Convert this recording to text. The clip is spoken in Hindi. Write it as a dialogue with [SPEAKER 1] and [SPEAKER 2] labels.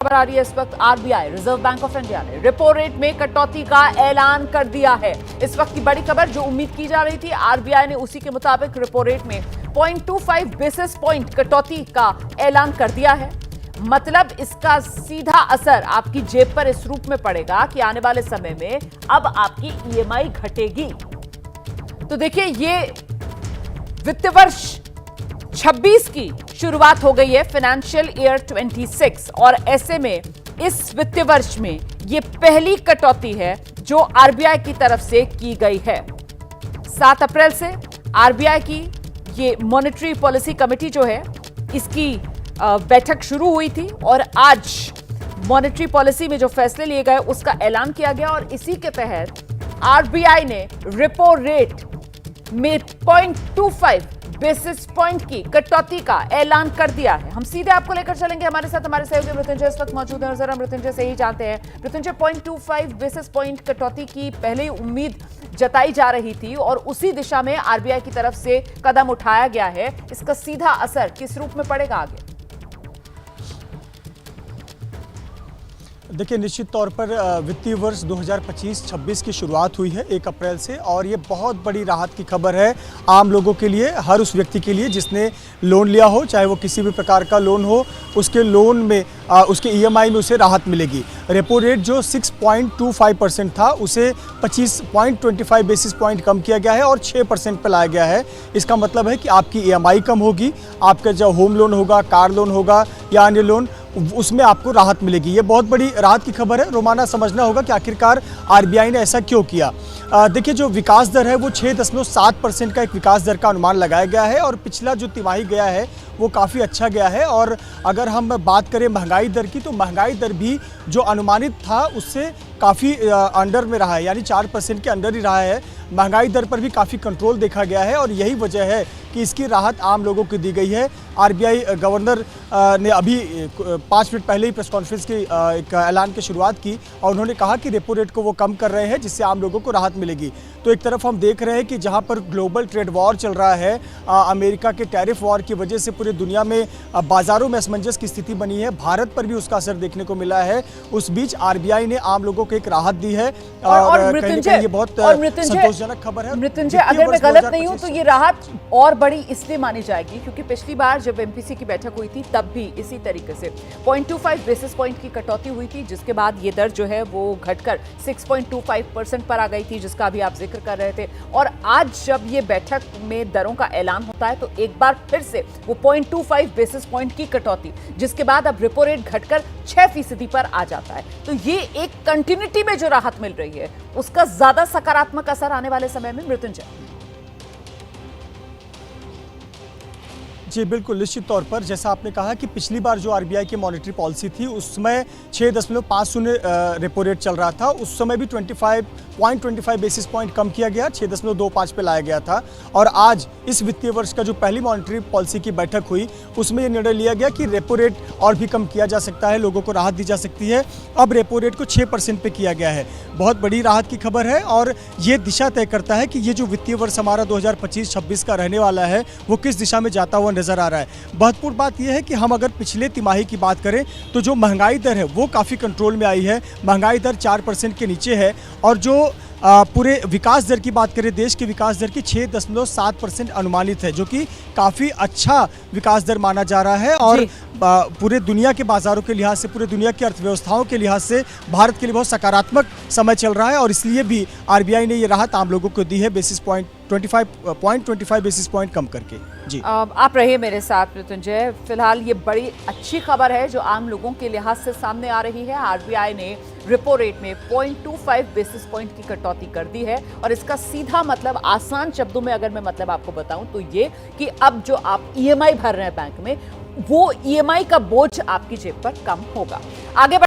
[SPEAKER 1] खबर आ रही है इस वक्त। RBI reserve bank of India ने रेपो रेट में कटौती का ऐलान कर दिया है। इस वक्त की बड़ी खबर, जो उम्मीद की जा रही थी, आरबीआई ने उसी के मुताबिक रेपो रेट में 0.25 बेसिस पॉइंट कटौती का ऐलान कर दिया है। मतलब इसका सीधा असर आपकी जेब पर इस रूप में पड़ेगा कि आने वाले समय में अब आपकी ईएमआई घटेगी। तो देखिए, ये वित्त वर्ष 26 की शुरुआत हो गई है, फाइनेंशियल ईयर 26, और ऐसे में इस वित्तीय वर्ष में ये पहली कटौती है जो आरबीआई की तरफ से की गई है। 7 अप्रैल से आरबीआई की ये मॉनेटरी पॉलिसी कमेटी जो है, इसकी बैठक शुरू हुई थी और आज मॉनेटरी पॉलिसी में जो फैसले लिए गए उसका ऐलान किया गया और इसी के तहत आरबीआई ने रेपो रेट में 0.25 बेसिस पॉइंट की कटौती का ऐलान कर दिया है। हम सीधे आपको लेकर चलेंगे, हमारे साथ हमारे सहयोगी मृत्युंजय इस वक्त मौजूद है और जरा मृत्युंजय से ही जानते हैं। मृत्युंजय, 0.25 बेसिस पॉइंट कटौती की पहले उम्मीद जताई जा रही थी और उसी दिशा में आरबीआई की तरफ से कदम उठाया गया है। इसका सीधा असर किस रूप में पड़ेगा आगे?
[SPEAKER 2] देखिए, निश्चित तौर पर वित्तीय वर्ष 2025-26 की शुरुआत हुई है 1 अप्रैल से, और ये बहुत बड़ी राहत की खबर है आम लोगों के लिए, हर उस व्यक्ति के लिए जिसने लोन लिया हो, चाहे वो किसी भी प्रकार का लोन हो, उसके लोन में उसके ईएमआई में उसे राहत मिलेगी। रेपो रेट जो 6.25% था उसे 25.25 बेसिस पॉइंट कम किया गया है और 6% पर लाया गया है। इसका मतलब है कि आपकी ईएमआई कम होगी, आपका जो होम लोन होगा, कार लोन होगा या अन्य लोन, उसमें आपको राहत मिलेगी। ये बहुत बड़ी राहत की खबर है। रोमाना समझना होगा कि आखिरकार आरबीआई ने ऐसा क्यों किया। देखिए, जो विकास दर है वो 6.7% का एक विकास दर का अनुमान लगाया गया है और पिछला जो तिमाही गया है वो काफ़ी अच्छा गया है। और अगर हम बात करें महंगाई दर की, तो महंगाई दर भी जो अनुमानित था उससे काफ़ी अंडर में रहा है, यानी 4% के अंडर ही रहा है। महंगाई दर पर भी काफ़ी कंट्रोल देखा गया है और यही वजह है कि इसकी राहत आम लोगों को दी गई है। आरबीआई गवर्नर ने अभी 5 मिनट पहले ही प्रेस कॉन्फ्रेंस की एक ऐलान की शुरुआत की और उन्होंने कहा कि रेपो रेट को वो कम कर रहे हैं जिससे आम लोगों को राहत मिलेगी। तो एक तरफ हम देख रहे हैं कि जहां पर ग्लोबल ट्रेड वॉर चल रहा है, अमेरिका के टैरिफ वॉर की वजह से पूरी दुनिया में बाजारों में असमंजस की स्थिति बनी है, भारत पर भी उसका असर देखने को मिला है। उस बीच आरबीआई ने आम लोगों को एक राहत दी है और कहीं ना कहीं ये बहुत संतोषजनक खबर है।
[SPEAKER 1] मृत्युंजय, अगर मैं गलत नहीं हूं तो ये राहत और बड़ी इसलिए मानी जाएगी क्योंकि पिछली बार जब एमपीसी की बैठक हुई थी तब भी इसी तरीके से 0.25 बेसिस पॉइंट की कटौती हुई थी, जिसके बाद ये दर जो है वो घटकर 6.25% पर आ गई थी, जिसका अभी आप जिक्र कर रहे थे। और आज जब ये बैठक में दरों का ऐलान होता है तो एक बार फिर से वो 0.25 बेसिस पॉइंट की कटौती, जिसके बाद अब रेपो रेट घटकर 6% पर आ जाता है। तो ये एक कंटिन्यूटी में जो राहत मिल रही है उसका ज्यादा सकारात्मक असर आने वाले समय में। मृत्युंजय
[SPEAKER 2] जी बिल्कुल, निश्चित तौर पर जैसा आपने कहा कि पिछली बार जो आरबीआई की मॉनेटरी पॉलिसी थी उसमें 6.50 रेपो रेट चल रहा था। उस समय भी 0.25 बेसिस पॉइंट कम किया गया, 6.25 पे लाया गया था। और आज इस वित्तीय वर्ष का जो पहली मॉनेटरी पॉलिसी की बैठक हुई उसमें यह निर्णय लिया गया कि रेपो रेट और भी कम किया जा सकता है, लोगों को राहत दी जा सकती है। अब रेपो रेट को 6% पे किया गया है। बहुत बड़ी राहत की खबर है और ये दिशा तय करता है कि ये जो वित्तीय वर्ष हमारा 2025-26 का रहने वाला है वो किस दिशा में जाता हुआ नजर आ रहा है। महत्वपूर्ण बात यह है कि हम अगर पिछले तिमाही की बात करें तो जो महंगाई दर है वो काफ़ी कंट्रोल में आई है। महंगाई दर 4% के नीचे है और जो पूरे विकास दर की बात करें, देश की विकास दर की 6.7% अनुमानित है, जो कि काफ़ी अच्छा विकास दर माना जा रहा है। और पूरे दुनिया के बाजारों के लिहाज से, पूरे दुनिया की अर्थव्यवस्थाओं के लिहाज से भारत के लिए बहुत सकारात्मक समय चल रहा है और इसलिए भी आरबीआई ने ये राहत आम लोगों को दी है, बेसिस पॉइंट 0.25 बेसिस पॉइंट कम करके। जी
[SPEAKER 1] आप रहिए मेरे साथ मृत्युंजय। फिलहाल ये बड़ी अच्छी खबर है जो आम लोगों के लिहाज से सामने आ रही है। आरबीआई ने रेपो रेट में 0.25 बेसिस पॉइंट की कटौती कर दी है और इसका सीधा मतलब, आसान शब्दों में अगर मैं मतलब आपको बताऊं तो ये कि अब जो आप ईएमआई भर रहे हैं बैंक में, वो ईएमआई का बोझ आपकी जेब पर कम होगा। आगे